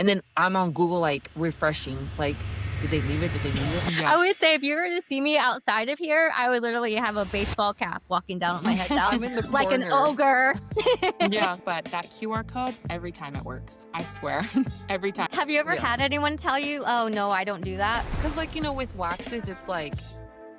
And then I'm on Google, like, refreshing, like, did they leave it? Did they leave it? I would say if you were to see me outside of here, I would literally have a baseball cap walking down with my head down I'm in the like an corner. ogre. Yeah, but that QR code, every time it works. I swear. Every time. Have you ever Yeah. had anyone tell you, oh, no, I don't do that? Because, like, with waxes, it's like,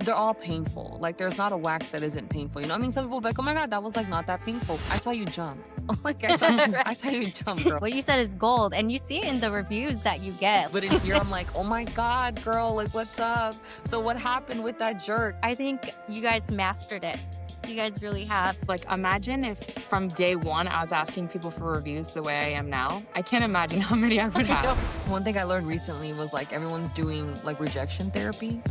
they're all painful. Like, there's not a wax that isn't painful. I mean, some people will be like, oh my God, that was like not that painful. I saw you jump. Like, I saw you jump, girl. What you said is gold, and you see it in the reviews that you get. But in here, I'm like, oh my God, girl, like, what's up? So what happened with that jerk? I think you guys mastered it. You guys really have. Like, imagine if from day one I was asking people for reviews the way I am now. I can't imagine how many I would have. One thing I learned recently was, like, everyone's doing, like, rejection therapy.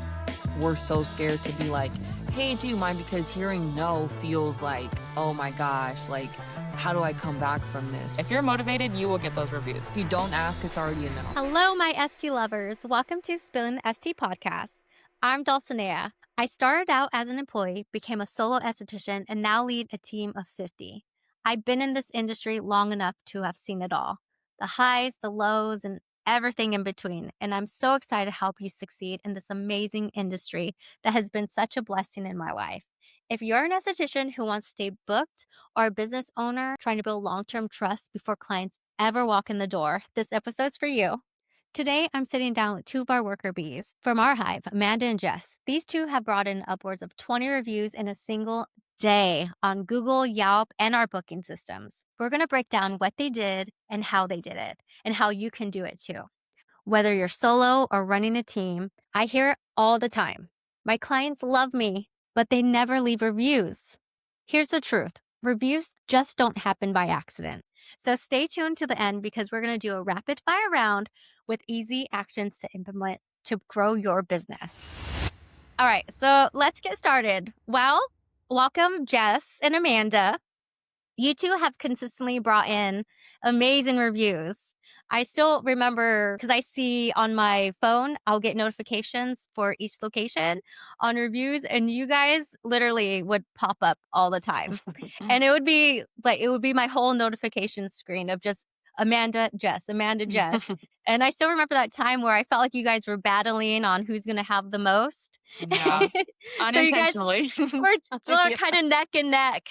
We're so scared to be like, hey, do you mind? Because hearing no feels like, oh my gosh, like, how do I come back from this? If you're motivated, you will get those reviews. If you don't ask, it's already a no. Hello, my ST lovers. Welcome to Spillin' the ST podcast. I'm Dulcinea. I started out as an employee, became a solo esthetician, and now lead a team of 50. I've been in this industry long enough to have seen it all. The highs, the lows, and everything in between. And I'm so excited to help you succeed in this amazing industry that has been such a blessing in my life. If you're an esthetician who wants to stay booked or a business owner trying to build long-term trust before clients ever walk in the door, this episode's for you. Today, I'm sitting down with two of our worker bees from our hive, Amanda and Jess. These two have brought in upwards of 20 reviews in a single day on Google, Yelp, and our booking systems. We're going to break down what they did and how they did it, and how you can do it too. Whether you're solo or running a team, I hear it all the time. My clients love me, but they never leave reviews. Here's the truth. Reviews just don't happen by accident. So stay tuned to the end because we're going to do a rapid fire round with easy actions to implement to grow your business. All right, so let's get started. Well, welcome Jess and Amanda. You two have consistently brought in amazing reviews. I still remember because I see on my phone, I'll get notifications for each location on reviews, and you guys literally would pop up all the time. And it would be my whole notification screen of just Amanda, Jess. And I still remember that time where I felt like you guys were battling on who's going to have the most. Yeah. Unintentionally. So you guys were still kind of neck and neck.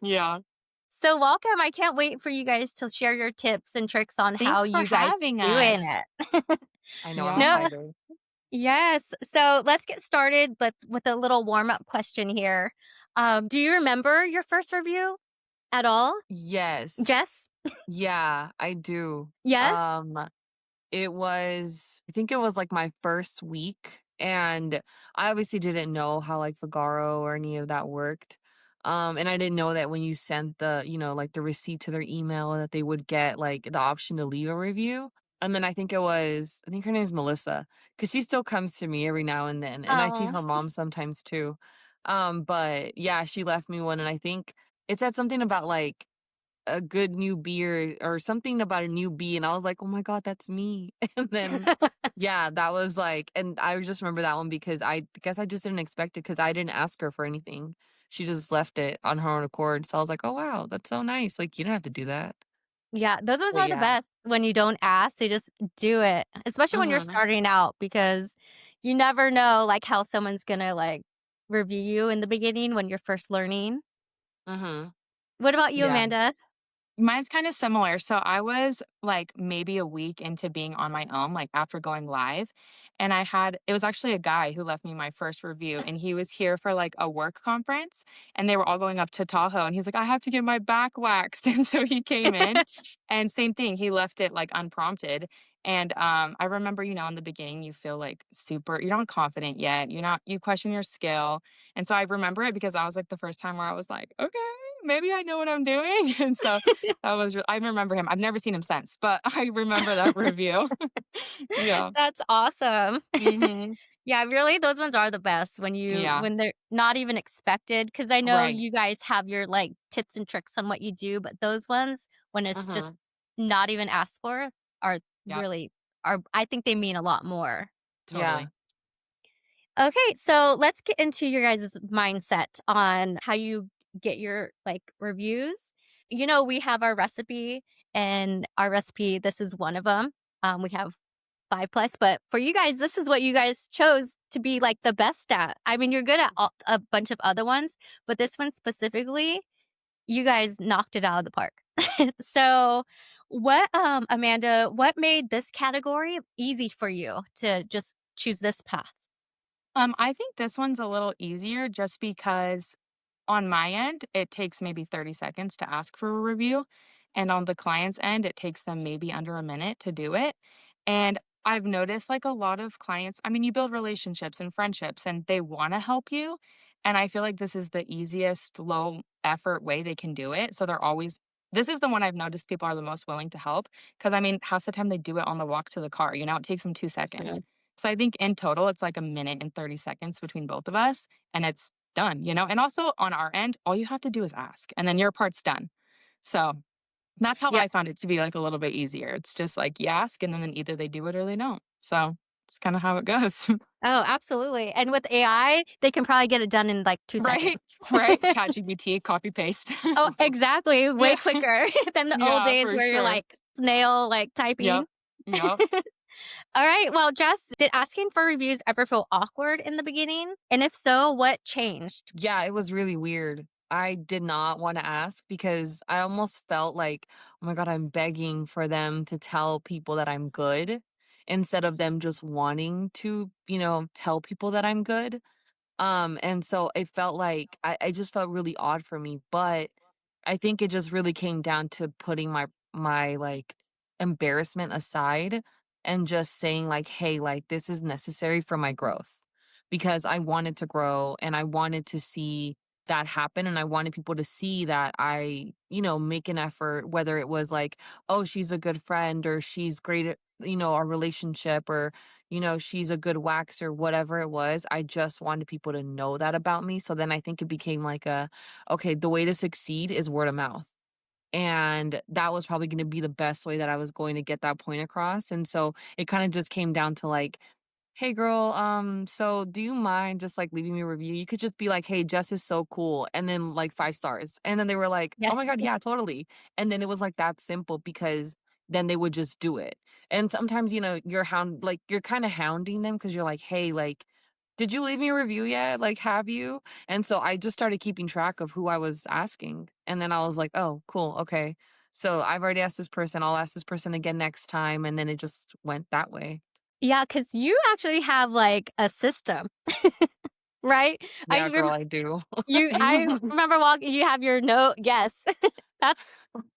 Yeah. So welcome. I can't wait for you guys to share your tips and tricks on how Thanks for you guys having doing us. it. I know, Yeah. I'm No. excited. Yes. So let's get started with a little warm-up question here. Do you remember your first review at all? Yes. Jess? Yeah, I do. Yes? I think it was like my first week, and I obviously didn't know how like Vagaro or any of that worked. And I didn't know that when you sent the, like the receipt to their email that they would get like the option to leave a review. And then I think her name is Melissa, because she still comes to me every now and then, and I see Oh. her mom sometimes too. But yeah, she left me one, and I think it said something about like a good new beer or something about a new bee, and I was like, oh my God, that's me. And then yeah, that was like, and I just remember that one because I guess I just didn't expect it because I didn't ask her for anything. She just left it on her own accord. So I was like, oh wow, that's so nice. Like, you don't have to do that. Yeah, those ones But are the yeah. best when you don't ask, they just do it. Especially when you're Mhm. starting out because you never know like how someone's gonna like review you in the beginning when you're first learning. Mhm. What about you, Yeah. Amanda? Mine's kind of similar. So I was like maybe a week into being on my own, like after going live. And it was actually a guy who left me my first review. And he was here for like a work conference and they were all going up to Tahoe. And he's like, I have to get my back waxed. And so he came in and same thing, he left it like unprompted. And I remember, in the beginning, you feel like you're not confident yet. You question your skill. And so I remember it because I was like the first time where I was like, okay, maybe I know what I'm doing. And so I remember him. I've never seen him since, but I remember that review. Yeah. That's awesome. Mhm. Yeah, really, those ones are the best Yeah. when they're not even expected. Because I know Right. you guys have your, like, tips and tricks on what you do, but those ones, when it's Mhm. just not even asked for, are Yep. I think they mean a lot more. Yeah. Totally. Okay, so let's get into your guys' mindset on how you get your, like, reviews. We have our recipe, and our recipe, this is one of them. We have 5 plus, but for you guys, this is what you guys chose to be like the best at. I mean, you're good at a bunch of other ones, but this one specifically, you guys knocked it out of the park. So, Amanda, what made this category easy for you to just choose this path? I think this one's a little easier just because on my end, it takes maybe 30 seconds to ask for a review, and on the client's end, it takes them maybe under a minute to do it. And I've noticed like a lot of clients, I mean, you build relationships and friendships and they want to help you. And I feel like this is the easiest, low effort way they can do it. So they're always, this is the one I've noticed people are the most willing to help. Cause I mean, half the time they do it on the walk to the car, it takes them 2 seconds. Yeah. So I think in total, it's like a minute and 30 seconds between both of us. And it's done. And also on our end, all you have to do is ask, and then your part's done. So that's how Yeah. I found it to be like a little bit easier. It's just like you ask, and then either they do it or they don't. So it's kind of how it goes. Oh, absolutely. And with AI, they can probably get it done in like 2 Right. seconds. Right. ChatGPT, copy paste. Oh, exactly. Way Yeah. quicker than the old Yeah, days for where you're sure. like snail like typing. Yep. Yep. All right. Well, Jess, did asking for reviews ever feel awkward in the beginning? And if so, what changed? Yeah, it was really weird. I did not wanna ask because I almost felt like, "Oh my god, I'm begging for them to tell people that I'm good," instead of them just wanting to, tell people that I'm good. And so it felt like I just felt really odd for me, but I think it just really came down to putting my like embarrassment aside and just saying like, "Hey, like this is necessary for my growth." Because I wanted to grow and I wanted to see that happen and I wanted people to see that I make an effort, whether it was like, "Oh, she's a good friend," or "She's great at, our relationship," or she's a good waxer, whatever it was. I just wanted people to know that about me. So then I think it became like okay, the way to succeed is word of mouth. And that was probably going to be the best way that I was going to get that point across. And so it kind of just came down to like, "Hey girl, so do you mind just like leaving me a review?" You could just be like, "Hey, Jess is so cool," and then like 5 stars. And then they were like, Yeah. "Oh my God, yeah, totally." And then it was like that simple because then they would just do it. And sometimes, you're kind of hounding them because you're like, "Hey, like, did you leave me a review yet? Like, have you?" And so I just started keeping track of who I was asking. And then I was like, "Oh, cool. Okay. So I've already asked this person. I'll ask this person again next time." And then it just went that way. Yeah, because you actually have like a system, right? Yeah, girl, I do. I remember walking, you have your note. Yes. That's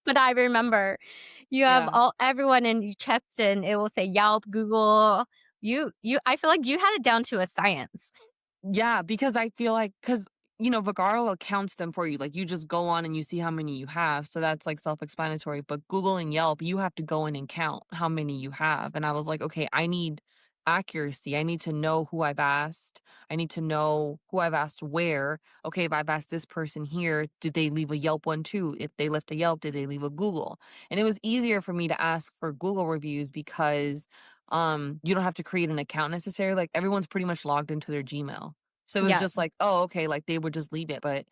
what I remember. You have Yeah. everyone and you checked in, it will say Yelp, Google. I feel like you had it down to a science. Yeah, because I feel like Vagaro counts them for you. Like, you just go on and you see how many you have, so that's, like, self-explanatory, but Google and Yelp, you have to go in and count how many you have, and I was like, "Okay, I need accuracy. I need to know who I've asked. I need to know who I've asked where. Okay, if I've asked this person here, did they leave a Yelp one too? If they left a Yelp, did they leave a Google?" And it was easier for me to ask for Google reviews because, you don't have to create an account necessarily, like, everyone's pretty much logged into their Gmail. So it was Yeah. just like, "Oh, okay," like, they would just leave it, but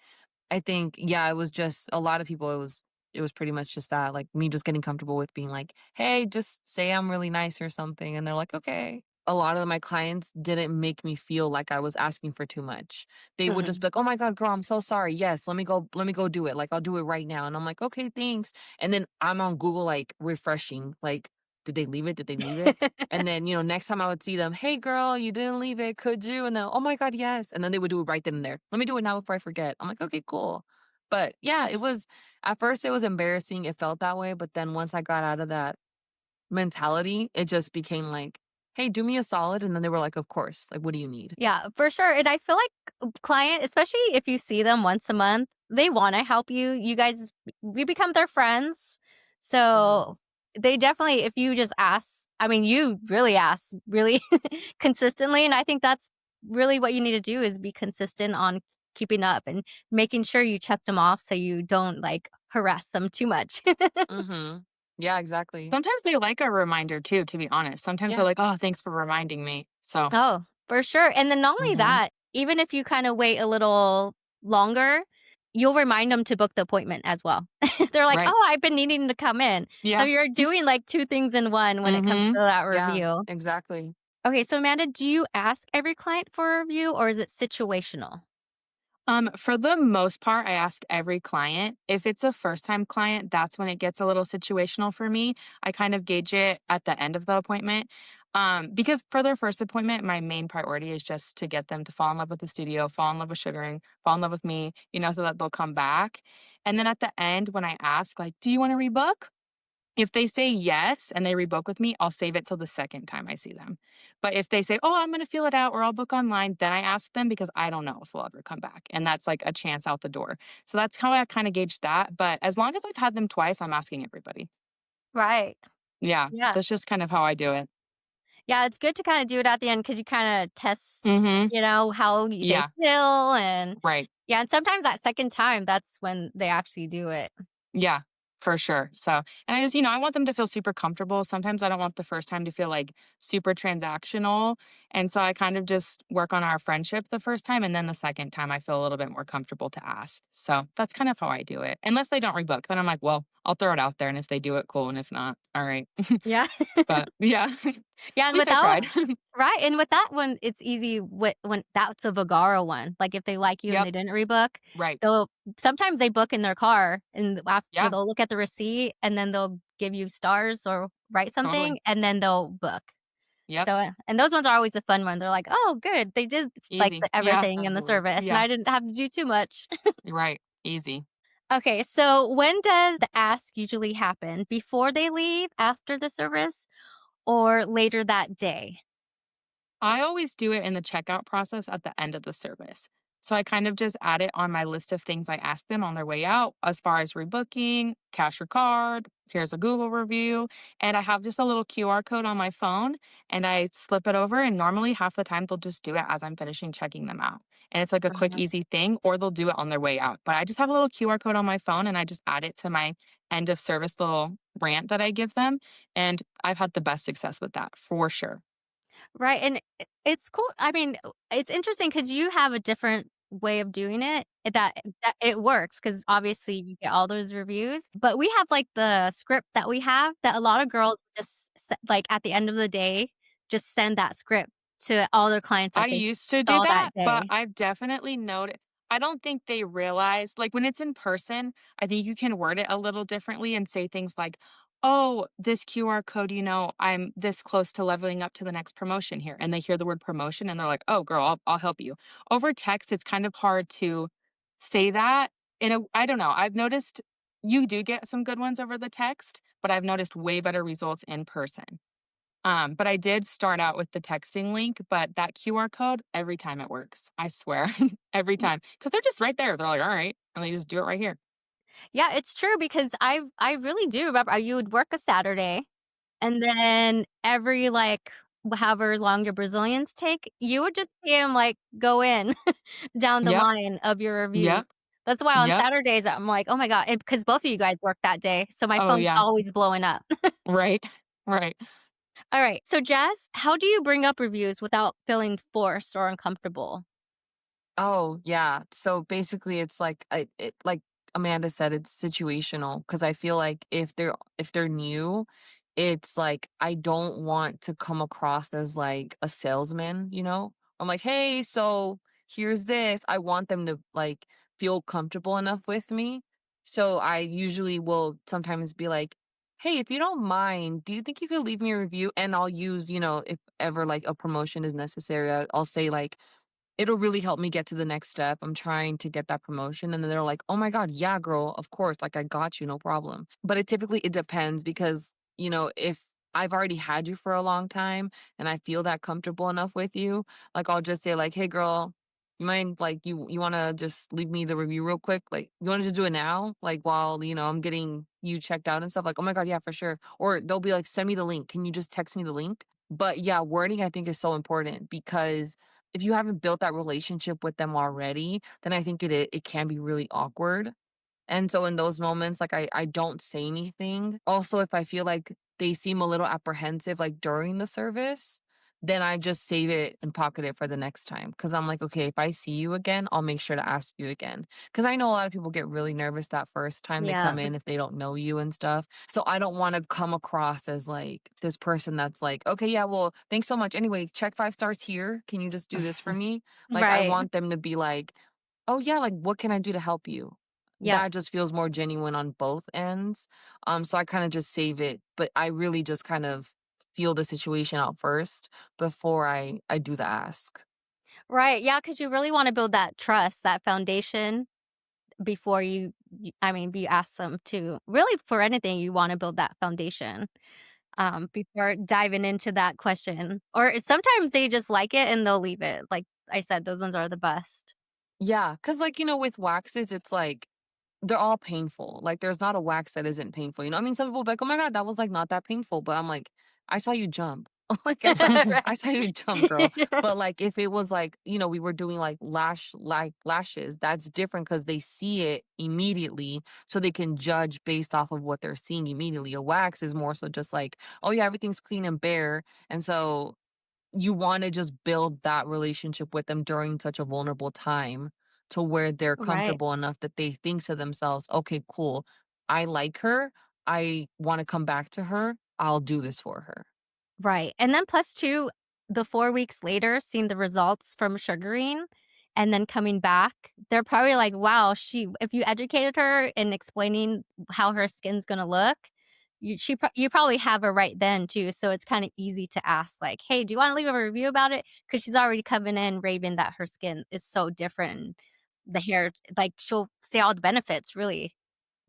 I think, yeah, it was just a lot of people, it was pretty much just that, like, me just getting comfortable with being like, "Hey, just say I'm really nice or something," and they're like, "Okay." A lot of my clients didn't make me feel like I was asking for too much. They would just Mhm. be like, "Oh my god, girl, I'm so sorry. Yes, let me go do it. Like, I'll do it right now." And I'm like, "Okay, thanks." And then I'm on Google, like, refreshing, like, "Did they leave it? Did they leave it?" And then, next time I would see them, "Hey girl, you didn't leave it, could you?" And then, "Oh my god, yes." And then they would do it right then and there. "Let me do it now before I forget." I'm like, "Okay, cool." But yeah, at first it was embarrassing. It felt that way, but then once I got out of that mentality, it just became like, "Hey, do me a solid." And then they were like, "Of course. Like, what do you need?" Yeah, for sure. And I feel like client, especially if you see them once a month, they want to help you. You guys, we become their friends. So Mhm. they definitely, if you just ask, I mean, you really ask really consistently. And I think that's really what you need to do is be consistent on keeping up and making sure you check them off so you don't like harass them too much. Mhm. Yeah, exactly. Sometimes they like a reminder too, to be honest. Sometimes they're Yeah. like, "Oh, thanks for reminding me." So, Oh, for sure. And then not only Mhm. that, even if you kind of wait a little longer, you'll remind them to book the appointment as well. They're like, Right. "Oh, I've been needing to come in." So Yeah. you're doing, like, 2 things in one when it comes to Mhm. that Yeah, review. exactly. Okay, so Amanda, do you ask every client for a review or is it situational? For the most part, I ask every client. If it's a first time client, that's when it gets a little situational for me. I kind of gauge it at the end of the appointment. Because for their first appointment, my main priority is just to get them to fall in love with the studio, fall in love with sugaring, fall in love with me, so that they'll come back. And then at the end, when I ask, like, do you want to rebook? If they say yes and they rebook with me, I'll save it till the second time I see them. But if they say, "Oh, I'm gonna feel it out or I'll book online," then I ask them because I don't know if they'll ever come back, and that's like a chance out the door. So that's how I kinda gauge that, but as long as I've had them twice, I'm asking everybody. Right. Yeah, Yeah. that's just kind of how I do it. Yeah, it's good to kinda do it at the end because you kinda test, Mhm. how y they Yeah, feel and right. yeah, and sometimes that second time, that's when they actually do it. Yeah, for sure. So, and I just, I want them to feel super comfortable. Sometimes I don't want the first time to feel like super transactional. And so I kind of just work on our friendship the first time. And then the second time I feel a little bit more comfortable to ask. So that's kind of how I do it. Unless they don't rebook, then I'm like, well, I'll throw it out there. And if they do it, cool. And if not, all right. Yeah. But yeah, at Yeah, and with least I that one tried. right, and with that one, it's easy when that's a Vagara one, like, if they like you and Yep. they didn't rebook, Right. they'll sometimes they book in their car, and after Yeah. they'll look at the receipt, and then they'll give you stars or write something, Totally. and then they'll book. Yep. So, and those ones are always the fun one, they're like, "Oh, good, they did, like, Easy. the Yeah. everything in the service, and Yeah. I didn't have to do too much." Right. Easy. Okay, so when does the ask usually happen? Before they leave, after the service, or later that day? I always do it in the checkout process at the end of the service. So I kind of just add it on my list of things I ask them on their way out, as far as rebooking, cash or card, here's a Google review. And I have just a little QR code on my phone and I slip it over. And normally half the time they'll just do it as I'm finishing checking them out. And it's like a quick, easy thing, or they'll do it on their way out. But I just have a little QR code on my phone and I just add it to my end of service little rant that I give them. And I've had the best success with that for sure. Right, and it's cool. I mean, it's interesting because you have a different way of doing it that it works because obviously you get all those reviews, but we have, like, the script that we have that a lot of girls just like, at the end of the day, just send that script to all their clients I that they used to do saw that that, but day. I've definitely noted I don't think they realize like, when it's in person, I think you can word it a little differently and say things like, "Oh, this QR code, I'm this close to leveling up to the next promotion here." And they hear the word promotion and they're like, "Oh, girl, I'll help you." Over text, it's kind of hard to say that in a I don't know, I've noticed you do get some good ones over the text, but I've noticed way better results in person. But I did start out with the texting link, but that QR code, every time it works. I swear. Every Y time, because 'Cause they're just right there. They're like, "Alright," and they just do it right here. Yeah, it's true because I really do remember you would work a Saturday, and then every, like, however long your Brazilians take, you would just see 'em, like, go in down the Yep, line of your reviews. yep, That's why on yep. Saturdays, I'm like, "Oh my god," because both of you guys work that day, so my Oh, phone's yeah. always blowing up. Right, right. Alright, so Jess, how do you bring up reviews without feeling forced or uncomfortable? Oh, yeah. So basically it's like like Amanda said, it's situational because I feel like if they're new, it's like I don't want to come across as like a salesman, you know? I'm like, "Hey, so here's this." I want them to like feel comfortable enough with me. So I usually will sometimes be like, "Hey, if you don't mind, do you think you could leave me a review?" And I'll use, if ever like a promotion is necessary, I'll say like it'll really help me get to the next step. I'm trying to get that promotion, and then they're like, "Oh my god, yeah, girl, of course, like, I got you, no problem." But it depends because, if I've already had you for a long time and I feel that comfortable enough with you, like, I'll just say like, "Hey, girl, you mind, like, you wanna just leave me the review real quick? Like, you wanna just do it now? Like, while, I'm getting you checked out and stuff?" Like, "Oh my god, yeah, for sure." Or they'll be like, "Send me the link. Can you just text me the link?" But yeah, wording I think is so important because if you haven't built that relationship with them already, then I think it can be really awkward. And so in those moments, like I don't say anything. Also, if I feel like they seem a little apprehensive like during the service, then I just save it and pocket it for the next time. Because 'cause I'm like, "Okay, if I see you again, I'll make sure to ask you again." Because I know a lot of people get really nervous that first time they Yeah. come in if they don't know you and stuff. So I don't wanna come across as, like, this person that's like, "Okay, yeah, well, thanks so much. Anyway, check 5 stars here. Can you just do this for me?" Like, I Right. want them to be like, "Oh, yeah, like, what can I do to help you?" Yep. That just feels more genuine on both ends. So I kinda just save it, but I really just kind of feel the situation out first before I do the ask. Right, yeah, because you really wanna build that trust, that foundation before you ask them to really for anything, you wanna build that foundation, before diving into that question. Or sometimes they just like it and they'll leave it. Like I said, those ones are the best. Yeah, cause like, with waxes, it's like they're all painful. Like, there's not a wax that isn't painful, I mean, some people be like, "Oh my god, that was, like, not that painful," but I'm like, "I saw you jump." Like, I Right. saw you jump, girl. But, like, if it was, like, we were doing, like, lashes, that's different because they see it immediately, so they can judge based off of what they're seeing immediately. A wax is more so just like, "Oh, yeah, everything's clean and bare," and so you wanna just build that relationship with them during such a vulnerable time to where they're Right. comfortable enough that they think to themselves, "Okay, cool. I like her. I wanna come back to her. I'll do this for her." Right, and then plus 2, the 4 weeks later, seeing the results from sugaring and then coming back, they're probably like, "Wow, she" if you educated her in explaining how her skin's gonna look, you probably have her right then too, so it's kinda easy to ask like, "Hey, do you wanna leave a review about it?" Because she's already coming in raving that her skin is so different and the hair like, she'll say all the benefits, really.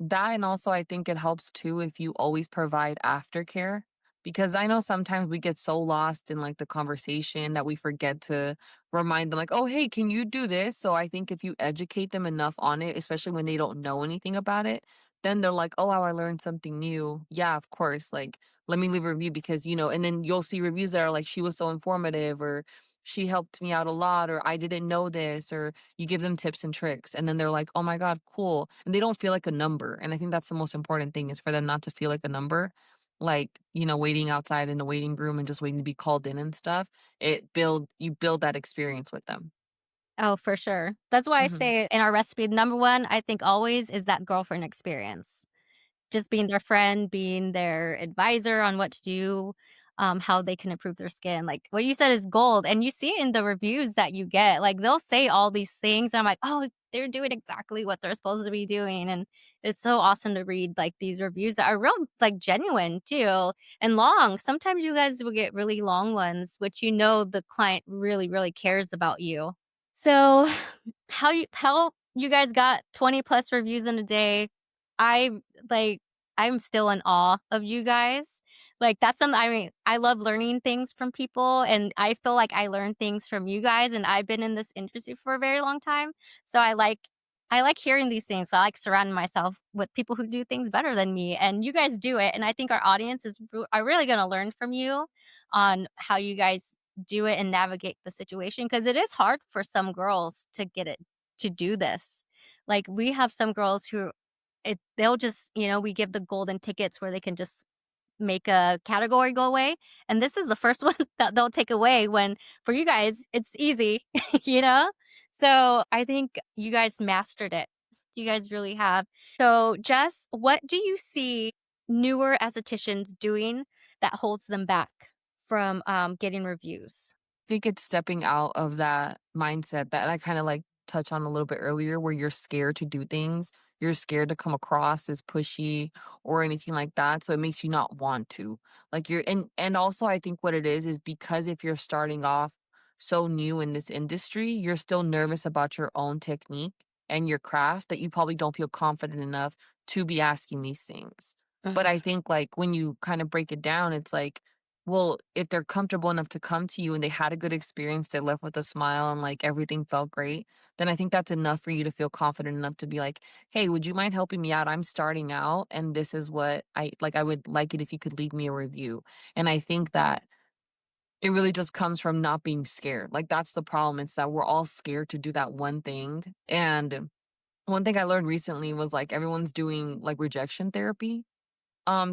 That and also I think it helps too if you always provide aftercare, because I know sometimes we get so lost in, like, the conversation that we forget to remind them, like, "Oh, hey, can you do this?" So I think if you educate them enough on it, especially when they don't know anything about it, then they're like, "Oh, wow, I learned something new. Yeah, of course, like, let me leave a review because," and then you'll see reviews that are like, "She was so informative," or "She helped me out a lot," or "I didn't know this," or you give them tips and tricks, and then they're like, "Oh my god, cool," and they don't feel like a number, and I think that's the most important thing is for them not to feel like a number, like, waiting outside in the waiting room and just waiting to be called in and stuff. You build that experience with them. Oh, for sure. That's why I Mhm. say in our recipe, number 1, I think always is that girlfriend experience. Just being their friend, being their advisor on what to do, how they can improve their skin. Like, what you said is gold, and you see it in the reviews that you get. Like, they'll say all these things, and I'm like, "Oh, they're doing exactly what they're supposed to be doing," and it's so awesome to read, like, these reviews that are real, like, genuine too, and long. Sometimes you guys will get really long ones, which you know the client really, really cares about you. So, how you guys got 20 plus reviews in a day, I like, I'm still in awe of you guys. Like, that's something I mean, I love learning things from people, and I feel like I learn things from you guys, and I've been in this industry for a very long time, so I like hearing these things, so I like surrounding myself with people who do things better than me, and you guys do it, and I think our audience are really gonna learn from you on how you guys do it and navigate the situation because it is hard for some girls to get it to do this. Like, we have some girls who they'll just we give the golden tickets where they can just make a category go away, and this is the first one that they'll take away when for you guys, it's easy, you know? So, I think you guys mastered it. You guys really have. So, Jess, what do you see newer estheticians doing that holds them back from, getting reviews? Think it's stepping out of that mindset that I kinda, like, touched on a little bit earlier where you're scared to do things. You're scared to come across as pushy or anything like that, so it makes you not want to. Like, you're and also I think what it is because if you're starting off so new in this industry, you're still nervous about your own technique and your craft that you probably don't feel confident enough to be asking these things. But I Mhm. think, like, when you kinda break it down, it's like, well, if they're comfortable enough to come to you and they had a good experience, they left with a smile and, like, everything felt great, then I think that's enough for you to feel confident enough to be like, "Hey, would you mind helping me out? I'm starting out, and this is what I would like it if you could leave me a review." And I think that it really just comes from not being scared. Like, that's the problem, it's that we're all scared to do that one thing, and one thing I learned recently was, like, everyone's doing, like, rejection therapy.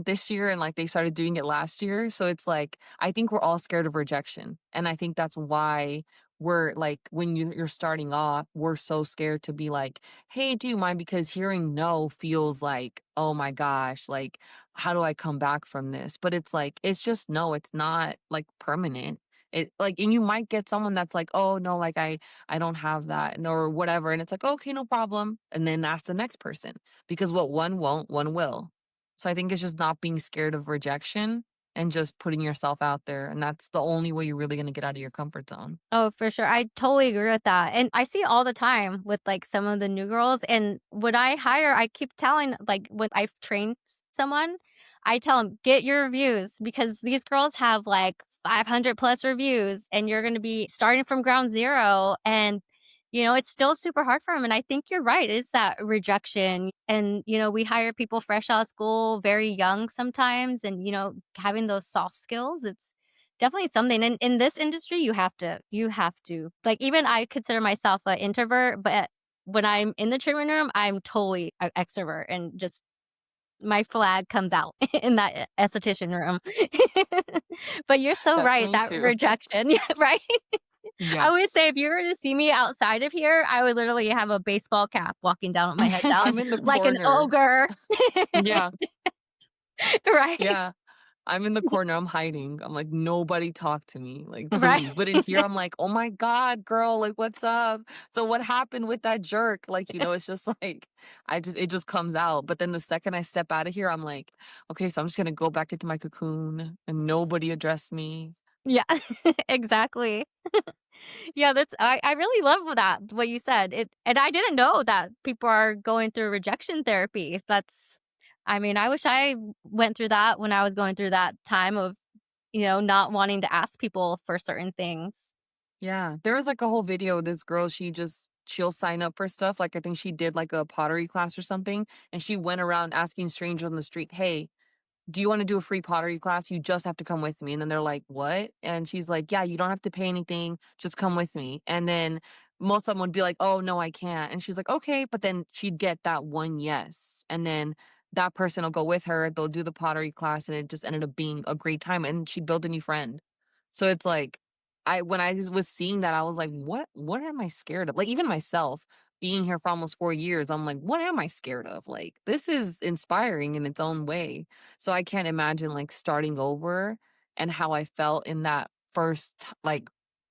this year, and, like, they started doing it last year, so it's like, I think we're all scared of rejection, and I think that's why we're like, when you're starting off, we're so scared to be like, "Hey, do you mind?" Because hearing no feels like, "Oh my gosh, like, how do I come back from this?" But it's like, it's just no, it's not, like, permanent. It like, and you might get someone that's like, "Oh, no, like, I don't have that," and or whatever, and it's like, "Okay, no problem," and then ask the next person, because what one won't, one will. So I think it's just not being scared of rejection and just putting yourself out there, and that's the only way you're really gonna get out of your comfort zone. Oh, for sure. I totally agree with that. And I see it all the time with like some of the new girls. And when I hire, I keep telling, like, when I've trained someone, I tell them, get your reviews because these girls have like 500 plus reviews and you're going to be starting from ground zero. And, it's still super hard for them. And I think you're right. It's that rejection. And, we hire people fresh out of school, very young sometimes. And, having those soft skills, it's definitely something. In this industry, you have to. Like, even I consider myself an introvert, but when I'm in the treatment room, I'm totally a extrovert and just my flag comes out in that esthetician room. But you're so That's right, me that too. rejection, yeah, right? I Yeah. always say if you were to see me outside of here, I would literally have a baseball cap walking down with my head down I'm in the like an corner. ogre. Yeah. Right? Yeah, I'm in the corner, I'm hiding. I'm like, "Nobody talk to me, like, Right? please." But in here, I'm like, "Oh my god, girl, like, what's up? So what happened with that jerk?" Like, it's just like, it just comes out. But then the second I step out of here, I'm like, "Okay, so I'm just gonna go back into my cocoon and nobody address me." Yeah, exactly. Yeah, I really love that, what you said. And I didn't know that people are going through rejection therapy. I mean, I wish I went through that when I was going through that time of, not wanting to ask people for certain things. Yeah, there was, like, a whole video of this girl, she'll sign up for stuff, like, I think she did, like, a pottery class or something, and she went around asking strangers on the street, "Hey, do you wanna do a free pottery class? You just have to come with me." And then they're like, "What?" And she's like, "Yeah, you don't have to pay anything, just come with me." And then most of them would be like, "Oh, no, I can't." And she's like, "Okay," but then she'd get that one yes, and then that person will go with her, they'll do the pottery class, and it just ended up being a great time, and she'd build a new friend. So it's like, when I just was seeing that, I was like, "What am I scared of?" Like, even myself, being here for almost 4 years, I'm like, "What am I scared of?" Like, this is inspiring in its own way. So I can't imagine, like, starting over and how I felt in that first, like,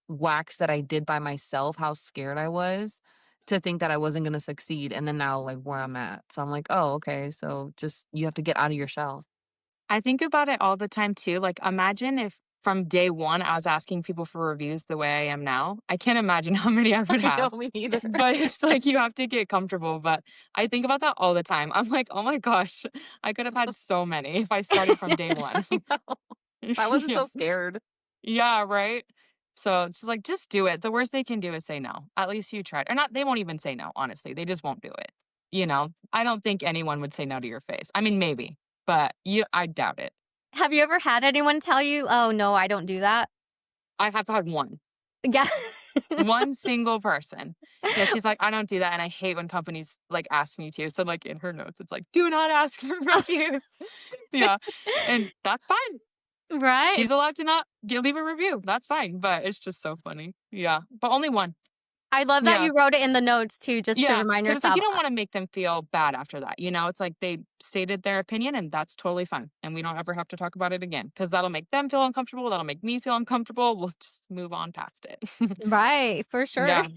wax that I did by myself, how scared I was to think that I wasn't gonna succeed, and then now, like, where I'm at. So I'm like, "Oh, okay, so just you have to get out of your shell." I think about it all the time too. Like, imagine if from day one I was asking people for reviews the way I am now. I can't imagine how many I would I know, have. me neither. But it's like you have to get comfortable. But I think about that all the time. I'm like, oh my gosh, I could have had so many if I started from day one. I know. If I wasn't Yeah. so scared. Yeah, right? So it's just like, just do it. The worst they can do is say no. At least you tried. Or not, they won't even say no, honestly. They just won't do it. I don't think anyone would say no to your face. I mean, maybe, but I doubt it. Have you ever had anyone tell you, "Oh, no, I don't do that?" I have had Yeah. one single person. Yeah, she's like, "I don't do that, and I hate when companies, like, ask me to." So, like, in her notes, it's like, "Do not ask for reviews." Yeah, and that's fine. Right? She's allowed to not leave a review. That's fine, but it's just so funny. Yeah, but only one. I love that Yeah. you wrote it in the notes too, just to Yeah, remind because it's like yourself. you don't wanna make them feel bad after that, It's like they stated their opinion, and that's totally fine, and we don't ever have to talk about it again because 'cause that'll make them feel uncomfortable, that'll make me feel uncomfortable, we'll just move on past it. Right, for sure. Yeah,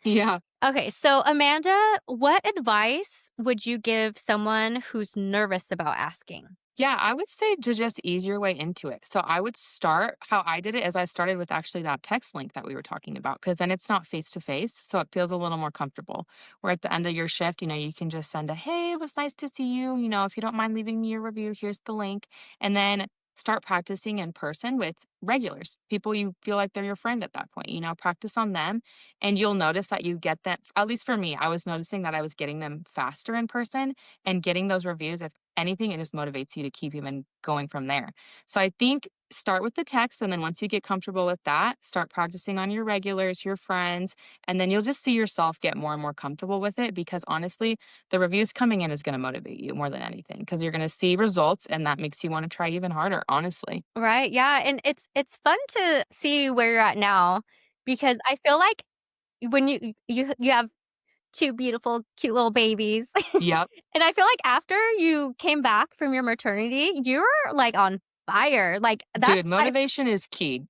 yeah. Okay, so Amanda, what advice would you give someone who's nervous about asking? Yeah, I would say to just ease your way into it. So I would start how I did it is I started with actually that text link that we were talking about because then it's not face to face. So it feels a little more comfortable. Where at the end of your shift, you can just send a, hey, it was nice to see you. If you don't mind leaving me your review, here's the link. And then start practicing in person with regulars, people you feel like they're your friend at that point. Practice on them. And you'll notice that you get that, at least for me, I was noticing that I was getting them faster in person and getting those reviews. anything, it just motivates you to keep even going from there. So I think start with the text, and then once you get comfortable with that, start practicing on your regulars, your friends, and then you'll just see yourself get more and more comfortable with it because honestly, the reviews coming in is going to motivate you more than anything because you're going to see results and that makes you want to try even harder, honestly. Right, yeah, and it's fun to see where you're at now because I feel like when you have 2 beautiful, cute little babies, Yep. and I feel like after you came back from your maternity, you're, like, on fire, like, Dude, that's I motivation is key.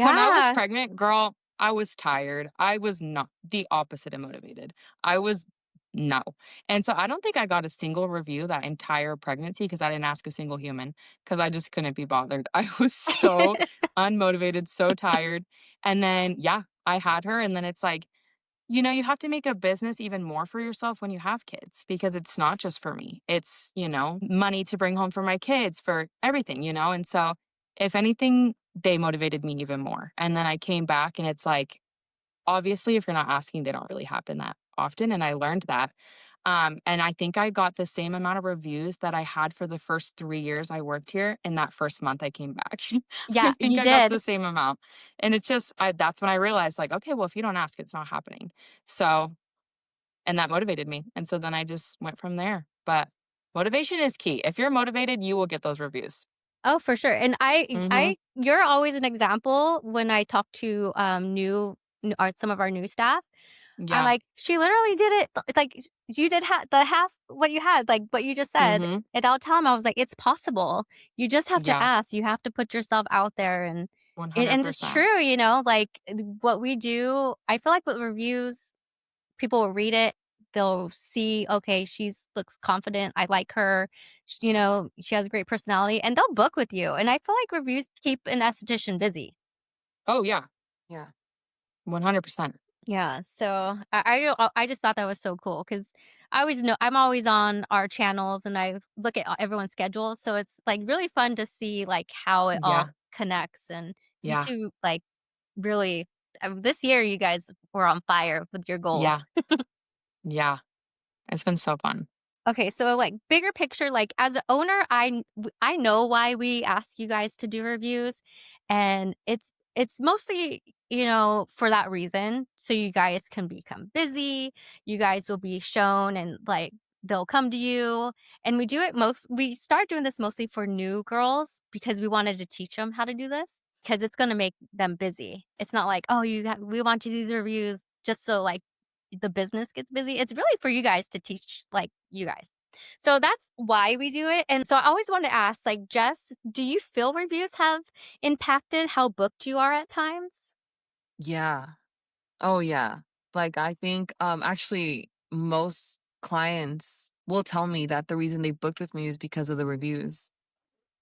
When I was yeah. pregnant, girl, I was tired. I was not the opposite of motivated. I was no. And so I don't think I got a single review that entire pregnancy because I didn't ask a single human because I just couldn't be bothered. I was so unmotivated, so tired. And then, yeah, I had her. And then it's like, you have to make a business even more for yourself when you have kids because it's not just for me. It's, money to bring home for my kids, for everything. And so, if anything, they motivated me even more. And then I came back and it's like, obviously, if you're not asking, they don't really happen that often. And I learned that. And I think I got the same amount of reviews that I had for the first 3 years I worked here. In that first month I came back, I Yeah, think you I got did. the same amount. And it's just, that's when I realized, like, okay, well, if you don't ask, it's not happening. So, and that motivated me. And so then I just went from there. But motivation is key. If you're motivated, you will get those reviews. Oh, for sure, and Hmm. you're always an example when I talk to, some of our new staff. I'm Yeah. like, "She literally did it, like, you did the half what you had, like, what you just said," Hmm. and I'll tell 'em, I was like, "It's possible. You just have to Yeah. ask. You have to put yourself out there," and it's 100%. true, like, what we do I feel like with reviews, people will read it, they'll see, "Okay, she's looks confident, I like her, she has a great personality," and they'll book with you, and I feel like reviews keep an esthetician busy. Oh, yeah. Yeah. 100%. Yeah, so I just thought that was so cool because I always know I'm always on our channels and I look at everyone's schedules, so it's, like, really fun to see, like, how it all Yeah. connects, and you Yeah. 2, like, really this year, you guys were on fire with your goals. Yeah. Yeah. It's been so fun. Okay, so, like, bigger picture, like, as an owner, I know why we ask you guys to do reviews, and it's mostly, for that reason, so you guys can become busy, you guys will be shown and, like, they'll come to you, and we start doing this mostly for new girls because we wanted to teach them how to do this because it's gonna make them busy. It's not like, "Oh, we want you these reviews just so, like, the business gets busy." It's really for you guys to teach, like, you guys. So that's why we do it, and so I always wanted to ask, like, Jess, do you feel reviews have impacted how booked you are at times? Yeah. Oh, yeah. Like, I think, actually, most clients will tell me that the reason they booked with me is because of the reviews.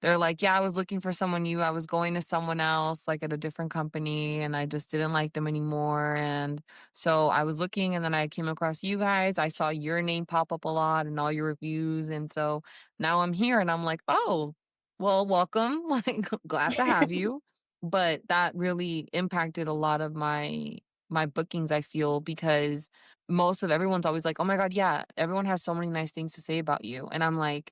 They're like, "Yeah, I was looking for someone new. I was going to someone else, like, at a different company, and I just didn't like them anymore, and so I was looking, and then I came across you guys. I saw your name pop up a lot and all your reviews, and so now I'm here." And I'm like, "Oh, well, welcome. Like, glad to have you." But that really impacted a lot of my bookings, I feel, because most of everyone's always like, "Oh my god, yeah, everyone has so many nice things to say about you." And I'm like,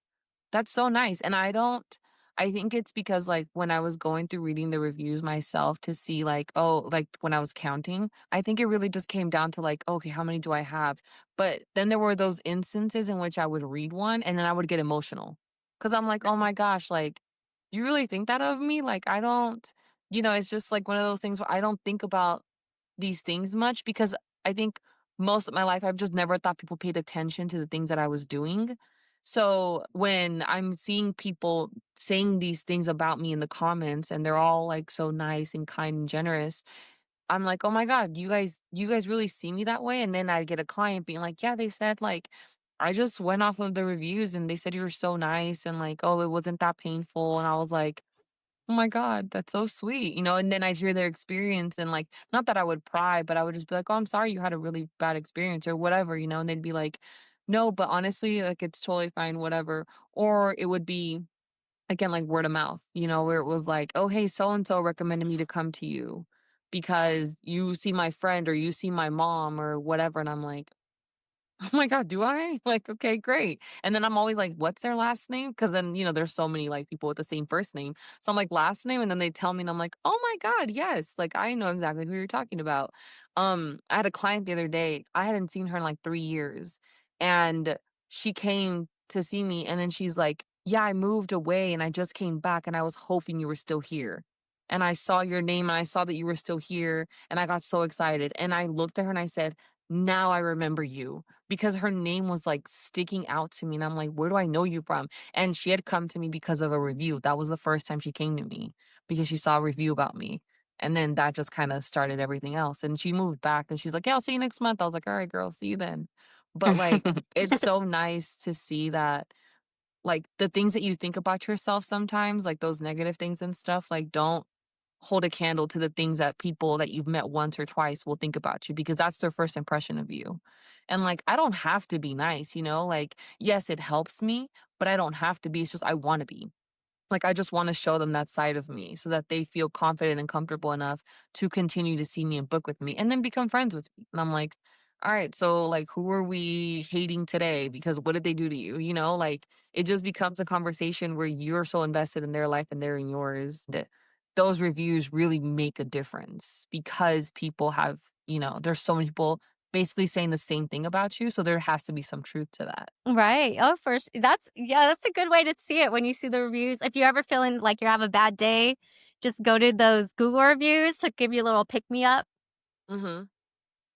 "That's so nice." And I think it's because, like, when I was going through reading the reviews myself to see, like, oh, like, when I was counting, I think it really just came down to, like, "Okay, how many do I have?" But then there were those instances in which I would read one and then I would get emotional because 'cause I'm like, "Oh my gosh, like, you really think that of me?" Like, I don't it's just, like, one of those things where I don't think about these things much because I think most of my life, I've just never thought people paid attention to the things that I was doing. So when I'm seeing people saying these things about me in the comments and they're all like so nice and kind and generous, I'm like, oh my God, you guys really see me that way? And then I get a client being like, yeah, they said like I just went off of the reviews and they said you were so nice and like, oh, it wasn't that painful. And I was like, oh my god, that's so sweet, and then I'd hear their experience and, like, not that I would pry, but I would just be like, "Oh, I'm sorry you had a really bad experience," or whatever, and they'd be like, "No, but honestly, like, it's totally fine, whatever." Or it would be, again, like, word of mouth, where it was like, "Oh, hey, so and so recommended me to come to you because you see my friend or you see my mom," or whatever, and I'm like, "Oh my god, do I?" Like, "Okay, great." And then I'm always like, "What's their last name?" Because then, there's so many, like, people with the same first name. So I'm like, "Last name?" And then they tell me, and I'm like, "Oh my god, yes." Like, I know exactly who you're talking about. I had a client the other day, I hadn't seen her in, like, 3 years, and she came to see me, and then she's like, "Yeah, I moved away, and I just came back, and I was hoping you were still here. And I saw your name, and I saw that you were still here, and I got so excited." And I looked at her and I said, "Now I remember you." Because her name was, like, sticking out to me, and I'm like, "Where do I know you from?" And she had come to me because of a review. That was the first time she came to me, because she saw a review about me, and then that just kinda started everything else, and she moved back, and she's like, "Yeah, I'll see you next month." I was like, "Alright, girl, see you then." But, like, it's so nice to see that, like, the things that you think about yourself sometimes, like, those negative things and stuff, like, don't hold a candle to the things that people that you've met once or twice will think about you, because that's their first impression of you. And, like, I don't have to be nice, like, yes, it helps me, but I don't have to be, it's just I wanna be. Like, I just wanna show them that side of me so that they feel confident and comfortable enough to continue to see me and book with me and then become friends with me. And I'm like, "Alright, so, like, who are we hating today? Because what did they do to you?" Like, it just becomes a conversation where you're so invested in their life and they're in yours that those reviews really make a difference, because people have there's so many people basically saying the same thing about you, so there has to be some truth to that. Right. Oh, first that's yeah, that's a good way to see it when you see the reviews. If you're ever feeling like you have a bad day, just go to those Google reviews to give you a little pick me up. Mhm.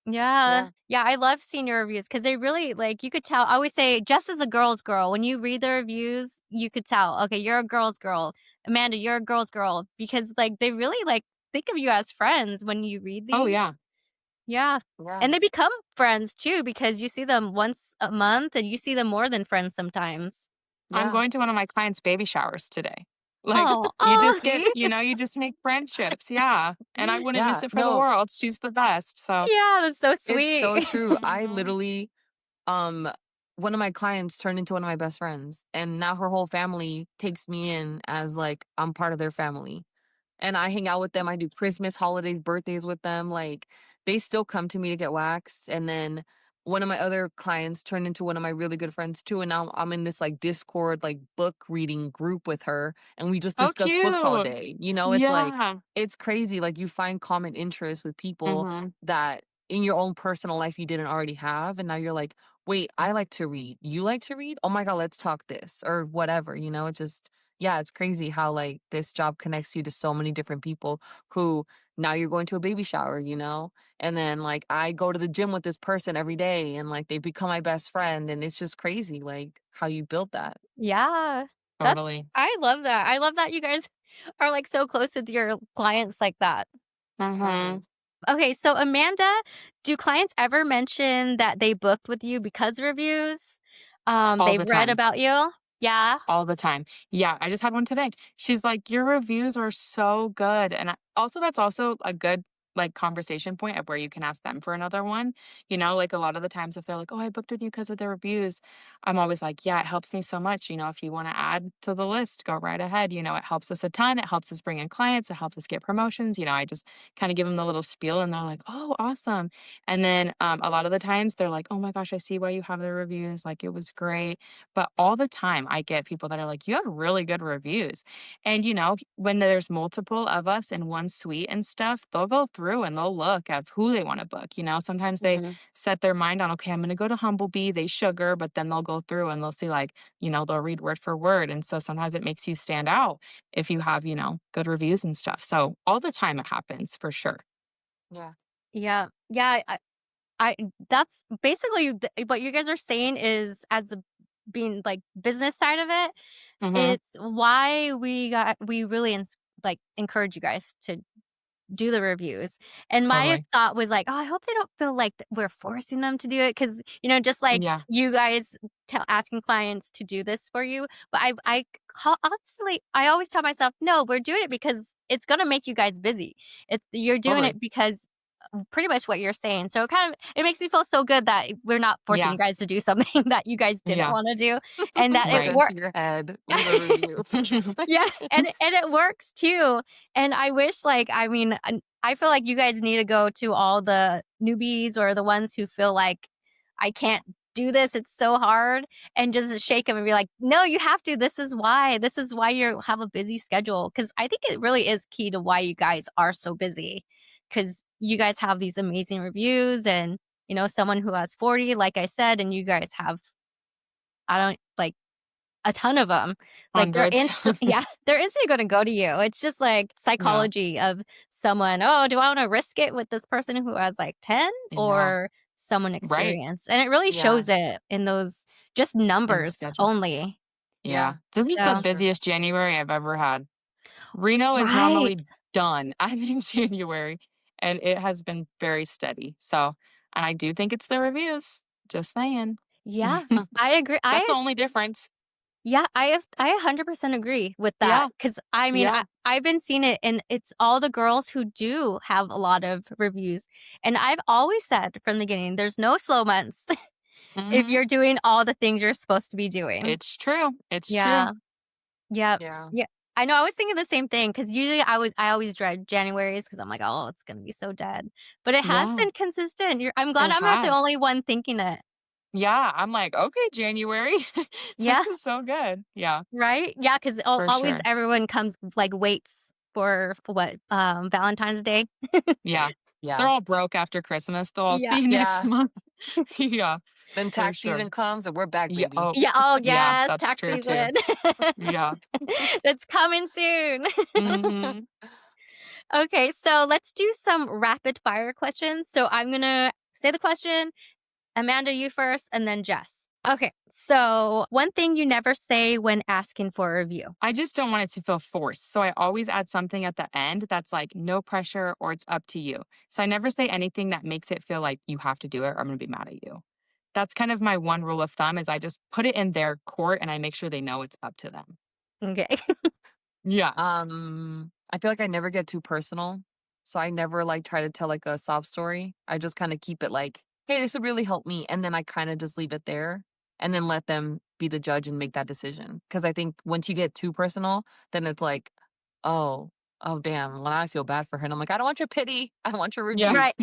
Yeah. Yeah. Yeah, I love seeing your reviews because they really like you could tell. I always say Jess is a girl's girl. When you read the reviews, you could tell, okay, you're a girl's girl. Amanda, you're a girl's girl. Because like they really like think of you as friends when you read Oh, these. yeah. Yeah. Yeah. And they become friends too because you see them once a month and you see them more than friends sometimes. I'm Yeah. going to one of my clients' baby showers today. Like, Oh, you oh, just get See? you just make friendships, yeah, and I wouldn't miss Yeah. it for the No, world. She's the best, so yeah, that's so it's sweet. so true. I mhm. literally, um, one of my clients turned into one of my best friends, and now her whole family takes me in as, like, I'm part of their family. And I hang out with them, I do Christmas, holidays, birthdays with them, like, they still come to me to get waxed, and then one of my other clients turned into one of my really good friends too, and now I'm in this, like, Discord, like, book reading group with her, and we just Oh, discuss books all cute. day, it's like Yeah. it's crazy, like, you find common interests with people Mhm. that in your own personal life you didn't already have, and now you're like, "Wait, I like to read. You like to read? Oh my god, let's talk this," or whatever, it just yeah, it's crazy how, like, this job connects you to so many different people who now you're going to a baby shower, and then, like, I go to the gym with this person every day, and, like, they become my best friend, and it's just crazy, like, how you built that. Yeah. That's Totally. I love that. I love that you guys are, like, so close with your clients like that. Mhm. Mhm. Okay, so Amanda, do clients ever mention that they booked with you because of reviews? All They've the read time. about you? Yeah? All the time. Yeah, I just had one today. She's like, "Your reviews are so good," and also that's also a good, like, conversation point of where you can ask them for another one, like, a lot of the times if they're like, "Oh, I booked with you because of the reviews," I'm always like, "Yeah, it helps me so much, if you wanna add to the list, go right ahead, it helps us a ton, it helps us bring in clients, it helps us get promotions," I just kinda give them the little spiel, and they're like, "Oh, awesome," and then, a lot of the times, they're like, "Oh my gosh, I see why you have the reviews, like, it was great." But all the time, I get people that are like, "You have really good reviews." And, when there's multiple of us in one suite and stuff, they'll go through and they'll look at who they wanna book, Sometimes they Mhm. set their mind on, "Okay, I'm gonna go to Humblebee," they sugar, but then they'll go through and they'll see, like, they'll read word for word, and so sometimes it makes you stand out if you have, good reviews and stuff. So, all the time it happens, for sure. Yeah. Yeah. Yeah, I that's basically what you guys are saying is as a being, like, business side of it, Mhm. it's why we really like, encourage you guys to do the reviews. And my Totally. thought was like, "Oh, I hope they don't feel like we're forcing them to do it," because just like Yeah. you guys asking clients to do this for you. But honestly, I always tell myself, "No, we're doing it because it's gonna make you guys busy. You're doing Totally. it because of pretty much what you're saying." So it makes me feel so good that we're not forcing Yeah. you guys to do something that you guys didn't Yeah. wanna do and that A it Right. gun to worked. your head, leave a review. Yeah, and it works too, and I wish, like I mean, I feel like you guys need to go to all the newbies or the ones who feel like, "I can't do this. It's so hard." And just shake them and be like, "No, you have to. This is why. This is why you have a busy schedule." Because I think it really is key to why you guys are so busy. Because you guys have these amazing reviews and, someone who has 40, like I said, and you guys have, I don't like a ton of them. Like, they're Hundreds. yeah, they're instantly gonna go to you. It's just, like, Yeah. psychology of someone, "Oh, do I wanna risk it with this person who has, like, 10 Yeah. or someone Right. experienced?" And it really Yeah. shows it in those just In the numbers schedule. only. Yeah. Yeah. This is the That's So true. busiest January I've ever had. Reno is right. normally done. I'm in January, and it has been very steady. So, and I do think it's the reviews. Just saying. Yeah, I agree. That's the only difference. Yeah, I 100% agree with that. Yeah. Because I mean, Yeah. I've been seeing it, and it's all the girls who do have a lot of reviews, and I've always said from the beginning, there's no slow months if Mhm. you're doing all the things you're supposed to be doing. It's true. It's true. Yeah. Yep. Yeah. Yeah. I know, I was thinking the same thing because usually I always dread January's because 'cause I'm like, "Oh, it's gonna be so dead." But it has Yeah. been consistent. I'm glad It I'm not the has. only one thinking it. Yeah. I'm like, okay, January. Yeah. This is so good. Yeah, Right? Yeah, 'cause for always sure. everyone comes like, waits for what, Valentine's Day? Yeah. They're Yeah. all broke after Christmas. They'll all Yeah. see you next Yeah. month. Yeah, Then for tax sure. season comes and we're back, Yeah. baby. Oh, Yeah, oh, yeah. yes, That's tax true too. season. Yeah. It's coming soon. Mhm. Okay, so let's do some rapid fire questions. So I'm gonna say the question, Amanda, you first, and then Jess. Okay, so one thing you never say when asking for a review. I just don't want it to feel forced. So I always add something at the end that's like no pressure or it's up to you. So I never say anything that makes it feel like you have to do it or I'm going to be mad at you. That's kind of my one rule of thumb is I just put it in their court and I make sure they know it's up to them. Okay. Yeah. I feel like I never get too personal, so I never, like, try to tell, like, a sob story. I just kinda keep it like, "Hey, this would really help me," and then I kinda just leave it there, and then let them be the judge and make that decision. Because I think once you get too personal, then it's like, "Oh, oh, damn, well, now I feel bad for her," and I'm like, "I don't want your pity, I want your Yeah. review." Right.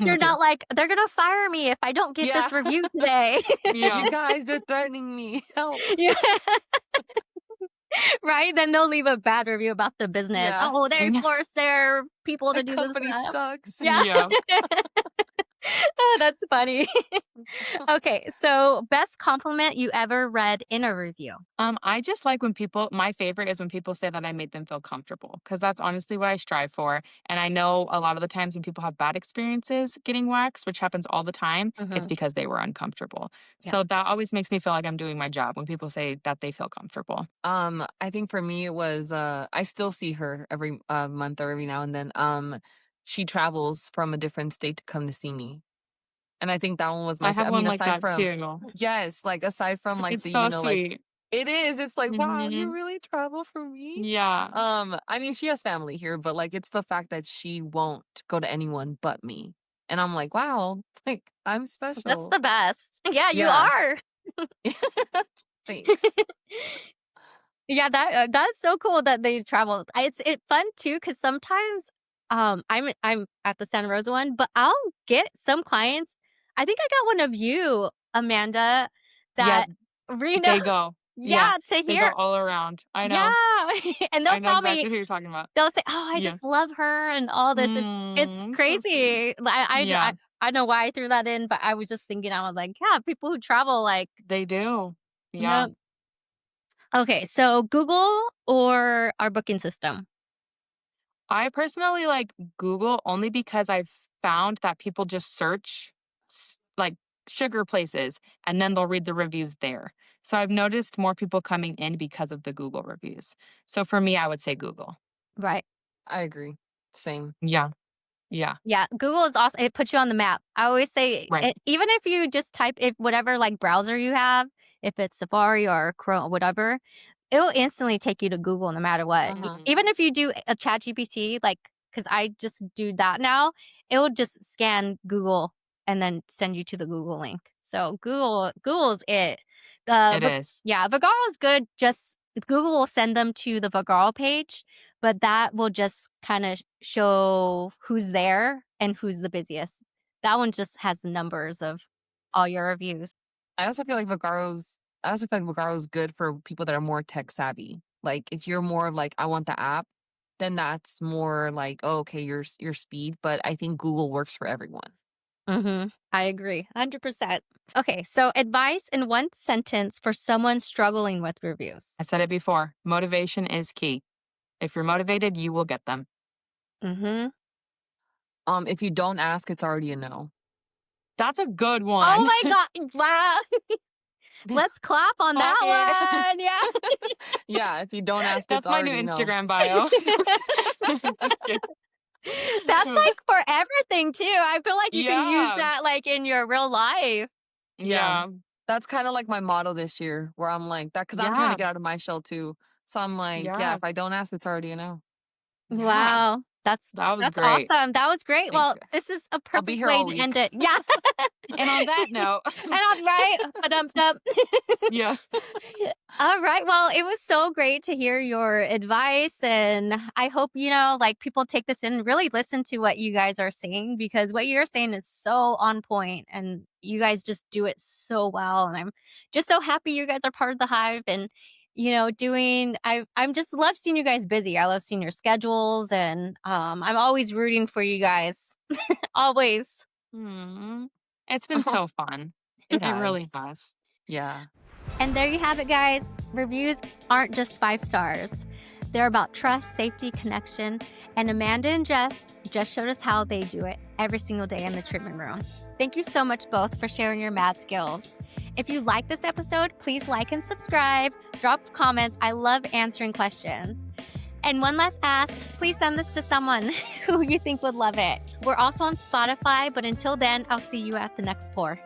You're Yeah. not like, "They're gonna fire me if I don't get Yeah. this review today." Yeah. "You guys are threatening me, help." Yeah. Right? Then they'll leave a bad review about the business. Yeah. "Oh, they Yeah. force their people to "That do this company stuff." sucks." Yeah. Yeah. Oh, that's funny. Okay, so best compliment you ever read in a review? I just like when people my favorite is when people say that I made them feel comfortable because that's honestly what I strive for. And I know a lot of the times when people have bad experiences getting waxed, which happens all the time, it's Mhm. because they were uncomfortable. Yeah. So that always makes me feel like I'm doing my job when people say that they feel comfortable. I think for me it was, I still see her every, month or every now and then. She travels from a different state to come to see me, and I think that one was I my have I one mean, like aside that from too. yes, like, aside from, like, It's the, so like sweet. it is, it's like, "Wow, you Mhm. really travel for me?" Yeah. I mean, she has family here, but, like, it's the fact that she won't go to anyone but me, and I'm like, "Wow, like, I'm That's special." the best. Yeah, you Yeah. are. Thanks. Yeah, that's so cool that they traveled. It's fun too because sometimes, I'm at the Santa Rosa one, but I'll get some clients. I think I got one of you, Amanda, Yeah, that Reno. they go. Yeah, Yeah, to they go hear. all around. I Yeah, know. and they'll I know tell me, exactly who you're talking about. they'll say, "Oh, I Yeah. just love her and all this." It's So sweet. crazy. I know why I threw that in, but I was just thinking, I was like, yeah, people who travel, like, They do. yeah. Yeah. Okay, so Google or our booking system? I personally like Google only because I've found that people just search like sugar places and then they'll read the reviews there. So I've noticed more people coming in because of the Google reviews. So for me, I would say Google. Right. I agree. Same. Yeah. Yeah. Yeah, Google is awesome. It puts you on the map. I always say, Right. even if you just type if whatever like browser you have, if it's Safari or Chrome, whatever, it'll instantly take you to Google no matter what. Mhm. Even if you do a chat GPT, like, because I just do that now, it will just scan Google and then send you to the Google link. So Google's it. It is. Yeah, Vagaro is good. Just Google will send them to the Vagaro page, but that will just kind of show who's there and who's the busiest. That one just has the numbers of. all your reviews. I also feel like Vagaro's good for people that are more tech savvy. Like, if you're more of like, "I want the app," then that's more like, "Oh, okay, your speed," but I think Google works for everyone. I agree, 100%. Okay, so advice in one sentence for someone struggling with reviews. I said it before, motivation is key. If you're motivated, you will get them. Mhm. If you don't ask, it's already a no. That's a good Oh one. my god, wow. Let's clap on Clock it. that one, yeah. Yeah, if you don't ask, it's That's my new already a no. Instagram bio. Just kidding. That's, like, for everything too. I feel like you can use Yeah. that, like, in your real life. Yeah. Yeah. That's kinda like my motto this year where I'm like that because 'cause I'm trying to Yeah. get out of my shell too. So I'm like, yeah, Yeah. if I don't ask, it's already a no. Yeah. Wow, That was that's great. awesome. That was great. Thanks, Well, guys. this is a I'll be perfect here way all to week. end it. Yeah. And on that note, And I'm right. Ba-dum-dum. yeah. All right. Well, it was so great to hear your advice. And I hope, like people take this in and really listen to what you guys are saying because what you're saying is so on point and you guys just do it so well. And I'm just so happy you guys are part of the hive and, I'm just love seeing you guys busy. I love seeing your schedules and I'm always rooting for you guys. Always. Hmm. It's been so fun. It It really has. has. Yeah. And there you have it, guys. Reviews aren't just 5 stars. They're about trust, safety, connection. And Amanda and Jess just showed us how they do it every single day in the treatment room. Thank you so much both for sharing your mad skills. If you like this episode, please like and subscribe. Drop comments. I love answering questions. And one last ask, please send this to someone who you think would love it. We're also on Spotify, but until then, I'll see you at the next pour.